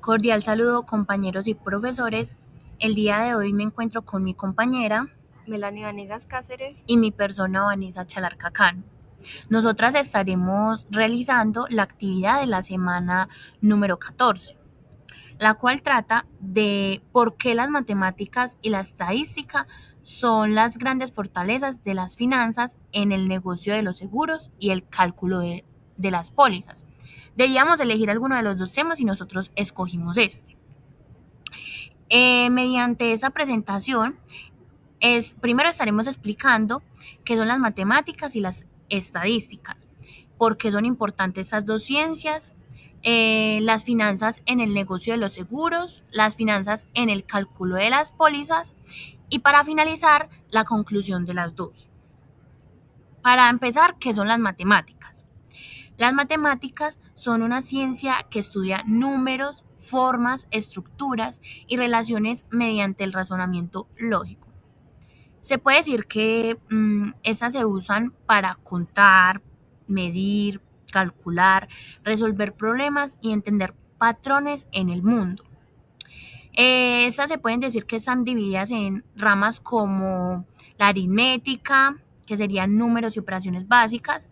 Cordial saludo, compañeros y profesores. El día de hoy me encuentro con mi compañera Melanie Vanegas Cáceres. y mi persona Vanessa Chalarca Cano. Nosotras estaremos realizando la actividad de la semana número 14, la cual trata de por qué las matemáticas y la estadística son las grandes fortalezas de las finanzas en el negocio de los seguros y el cálculo de las pólizas. Debíamos elegir alguno de los dos temas y nosotros escogimos este. Mediante esa presentación, primero estaremos explicando qué son las matemáticas y las estadísticas, por qué son importantes estas dos ciencias, las finanzas en el negocio de los seguros, las finanzas en el cálculo de las pólizas y para finalizar, la conclusión de las dos. Para empezar, ¿qué son las matemáticas? Las matemáticas son una ciencia que estudia números, formas, estructuras y relaciones mediante el razonamiento lógico. Se puede decir que estas se usan para contar, medir, calcular, resolver problemas y entender patrones en el mundo. Estas se pueden decir que están divididas en ramas como la aritmética, que serían números y operaciones básicas,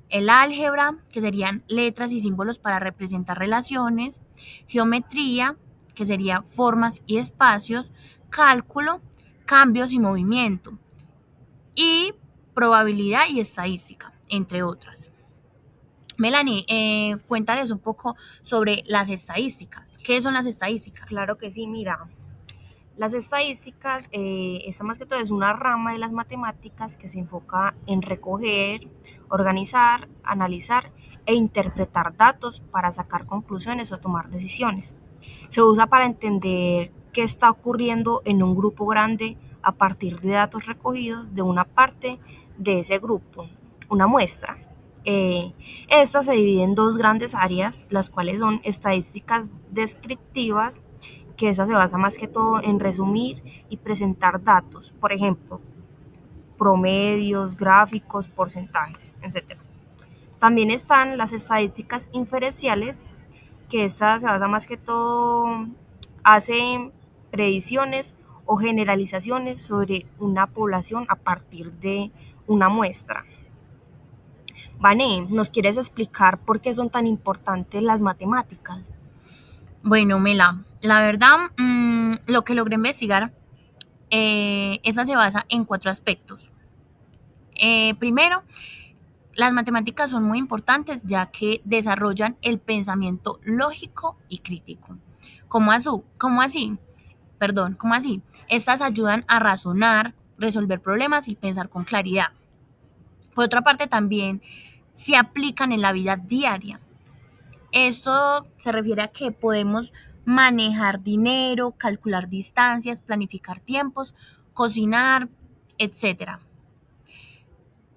el álgebra, que serían letras y símbolos para representar relaciones, geometría, que sería formas y espacios, cálculo, cambios y movimiento, y probabilidad y estadística, entre otras. Melanie, cuéntales un poco sobre las estadísticas. ¿Qué son las estadísticas? Claro que sí, mira, las estadísticas, esta más que todo es una rama de las matemáticas que se enfoca en recoger, organizar, analizar e interpretar datos para sacar conclusiones o tomar decisiones. Se usa para entender qué está ocurriendo en un grupo grande a partir de datos recogidos de una parte de ese grupo, una muestra. Eh, Esta se divide en dos grandes áreas, las cuales son estadísticas descriptivas, que esa se basa más que todo en resumir y presentar datos, por ejemplo, promedios, gráficos, porcentajes, etc. También están las estadísticas inferenciales, que esta se basa más que todo, hacen predicciones o generalizaciones sobre una población a partir de una muestra. Vané, ¿nos quieres explicar por qué son tan importantes las matemáticas? Bueno, Mela, la verdad, lo que logré investigar, esa se basa en cuatro aspectos. Primero, las matemáticas son muy importantes ya que desarrollan el pensamiento lógico y crítico. ¿Cómo así? Perdón, ¿cómo así? Estas ayudan a razonar, resolver problemas y pensar con claridad. Por otra parte, también se aplican en la vida diaria. Esto se refiere a que podemos manejar dinero, calcular distancias, planificar tiempos, cocinar, etcétera.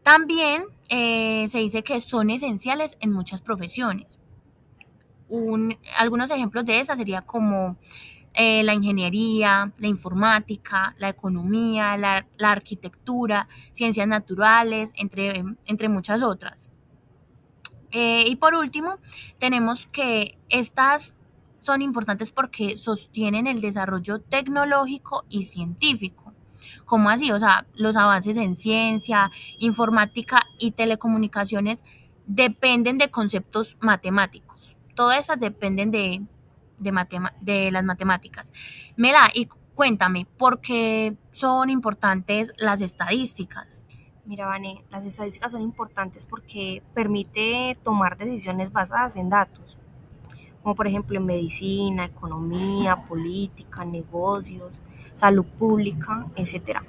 También se dice que son esenciales en muchas profesiones. Algunos ejemplos de esas sería como la ingeniería, la informática, la economía, la arquitectura, ciencias naturales, entre muchas otras. Y por último, tenemos que estas son importantes porque sostienen el desarrollo tecnológico y científico. ¿Cómo así? O sea, los avances en ciencia, informática y telecomunicaciones dependen de conceptos matemáticos. Todas esas dependen de las matemáticas. Mela, y cuéntame, ¿por qué son importantes las estadísticas? Mira, Vane, las estadísticas son importantes porque permite tomar decisiones basadas en datos, como por ejemplo en medicina, economía, política, negocios, salud pública, etcétera.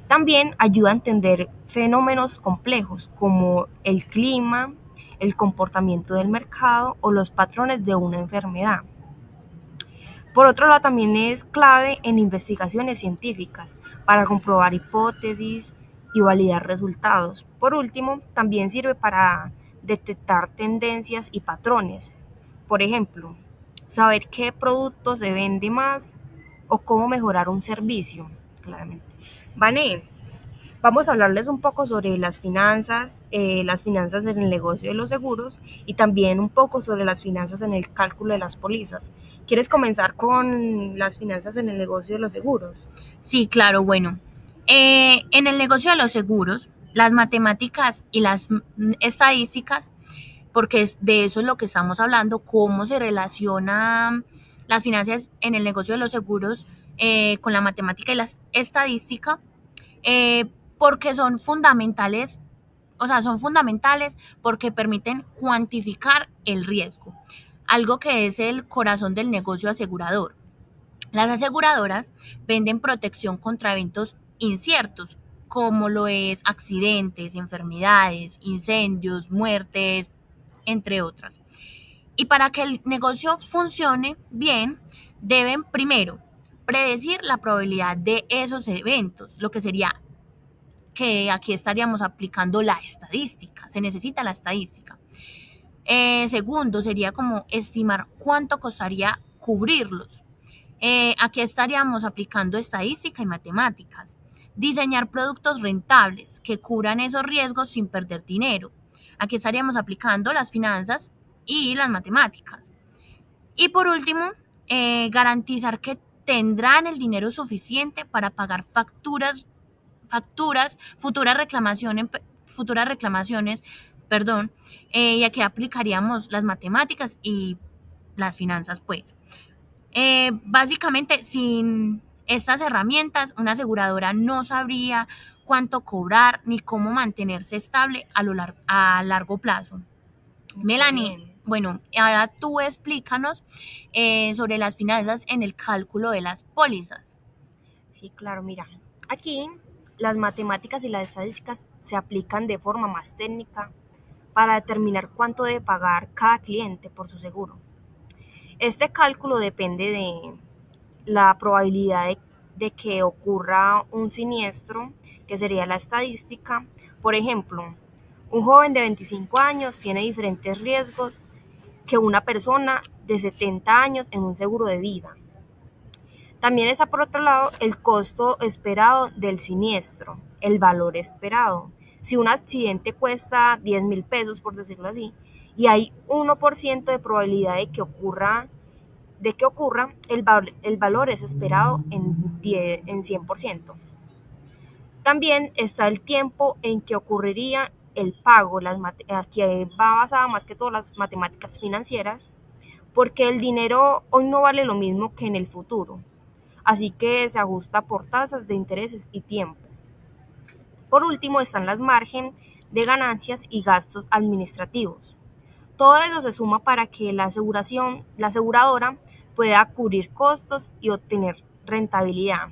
También ayuda a entender fenómenos complejos como el clima, el comportamiento del mercado o los patrones de una enfermedad. Por otro lado, también es clave en investigaciones científicas para comprobar hipótesis y validar resultados. Por último, también sirve para detectar tendencias y patrones. Por ejemplo, saber qué producto se vende más o cómo mejorar un servicio, claramente. Vané, Vamos a hablarles un poco sobre las finanzas en el negocio de los seguros y también un poco sobre las finanzas en el cálculo de las pólizas. ¿Quieres comenzar con las finanzas en el negocio de los seguros? Sí, claro, bueno. En el negocio de los seguros, las matemáticas y las estadísticas, porque de eso es lo que estamos hablando, cómo se relacionan las finanzas en el negocio de los seguros con la matemática y la estadística, eh, porque son fundamentales, o sea, son fundamentales porque permiten cuantificar el riesgo, algo que es el corazón del negocio asegurador. Las aseguradoras venden protección contra eventos inciertos, como lo es accidentes, enfermedades, incendios, muertes, entre otras. Y para que el negocio funcione bien, deben primero predecir la probabilidad de esos eventos, lo que sería que aquí estaríamos aplicando la estadística, se necesita la estadística. Segundo, sería como estimar cuánto costaría cubrirlos. Aquí estaríamos aplicando estadística y matemáticas. Diseñar productos rentables que cubran esos riesgos sin perder dinero. Aquí estaríamos aplicando las finanzas y las matemáticas. Y por último, garantizar que tendrán el dinero suficiente para pagar facturas, futuras reclamaciones, perdón, y aquí aplicaríamos las matemáticas y las finanzas, pues. Básicamente, sin estas herramientas, una aseguradora no sabría cuánto cobrar ni cómo mantenerse estable a largo plazo. Muy Melanie, bien. bueno, ahora tú explícanos sobre las finanzas en el cálculo de las pólizas. Sí, claro, mira. Aquí las matemáticas y las estadísticas se aplican de forma más técnica para determinar cuánto debe pagar cada cliente por su seguro. Este cálculo depende de la probabilidad de que ocurra un siniestro, que sería la estadística. Por ejemplo, un joven de 25 años tiene diferentes riesgos que una persona de 70 años en un seguro de vida. También está por otro lado el costo esperado del siniestro, el valor esperado. Si un accidente cuesta 10.000 pesos, por decirlo así, y hay 1% de probabilidad de que ocurra, el valor es esperado en 100%. También está el tiempo en que ocurriría el pago, aquí va basada más que todo las matemáticas financieras, porque el dinero hoy no vale lo mismo que en el futuro, así que se ajusta por tasas de intereses y tiempo. Por último están las margen de ganancias y gastos administrativos. Todo eso se suma para que la aseguradora pueda cubrir costos y obtener rentabilidad.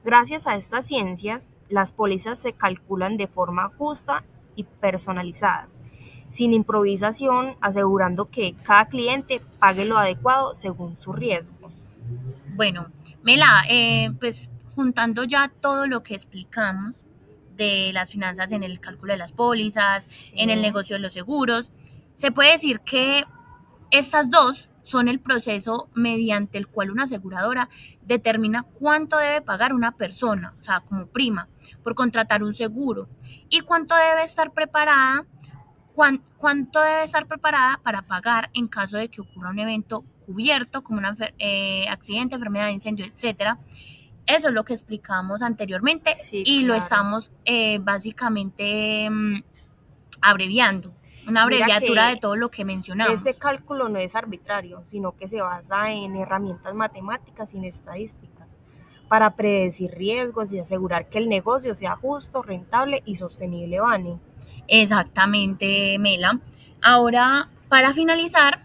Gracias a estas ciencias, las pólizas se calculan de forma justa y personalizada, sin improvisación, asegurando que cada cliente pague lo adecuado según su riesgo. Bueno, Mela, pues juntando ya todo lo que explicamos de las finanzas en el cálculo de las pólizas, en el Sí, negocio de los seguros, se puede decir que estas dos son el proceso mediante el cual una aseguradora determina cuánto debe pagar una persona, o sea, como prima, por contratar un seguro y cuánto debe estar preparada para pagar en caso de que ocurra un evento cubierto como un accidente, enfermedad, incendio, etcétera. Eso es lo que explicamos anteriormente sí, y lo claro. estamos básicamente abreviando, una Mira abreviatura de que todo lo que este mencionamos. cálculo no es arbitrario, sino que se basa en herramientas matemáticas y estadísticas para predecir riesgos y asegurar que el negocio sea justo, rentable y sostenible, Vane. Exactamente, Mela. Ahora, para finalizar,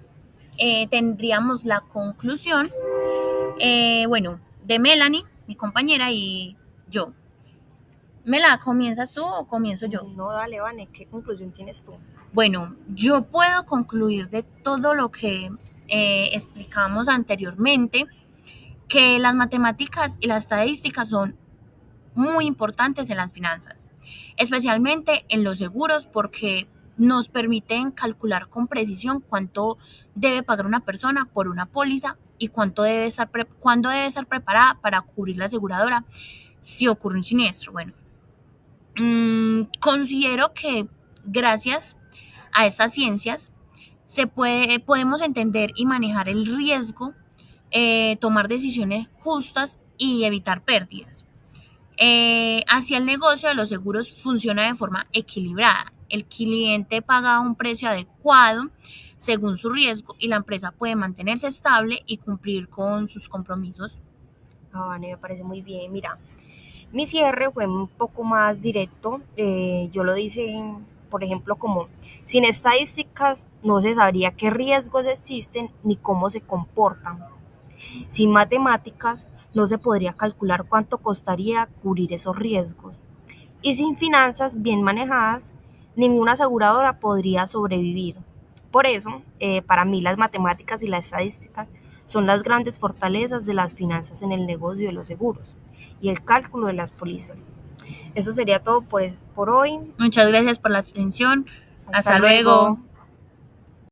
tendríamos la conclusión, bueno, de Melanie, mi compañera, y yo. Mela, ¿comienzas tú o comienzo yo? No, dale, Vane, ¿qué conclusión tienes tú? Bueno, yo puedo concluir de todo lo que explicamos anteriormente que las matemáticas y las estadísticas son muy importantes en las finanzas, especialmente en los seguros porque nos permiten calcular con precisión cuánto debe pagar una persona por una póliza y cuándo debe estar preparada para cubrir la aseguradora si ocurre un siniestro. Bueno, Considero que gracias a estas ciencias podemos entender y manejar el riesgo, tomar decisiones justas y evitar pérdidas. Así el negocio de los seguros funciona de forma equilibrada. El cliente paga un precio adecuado según su riesgo y la empresa puede mantenerse estable y cumplir con sus compromisos. Ah, vale, me parece muy bien. Mira, mi cierre fue un poco más directo. Yo lo hice, por ejemplo, como sin estadísticas no se sabría qué riesgos existen ni cómo se comportan. Sin matemáticas no se podría calcular cuánto costaría cubrir esos riesgos. Y sin finanzas bien manejadas, ninguna aseguradora podría sobrevivir. Por eso, para mí las matemáticas y la estadística son las grandes fortalezas de las finanzas en el negocio de los seguros y el cálculo de las pólizas. Eso sería todo pues por hoy. Muchas gracias por la atención. Hasta Hasta luego. luego.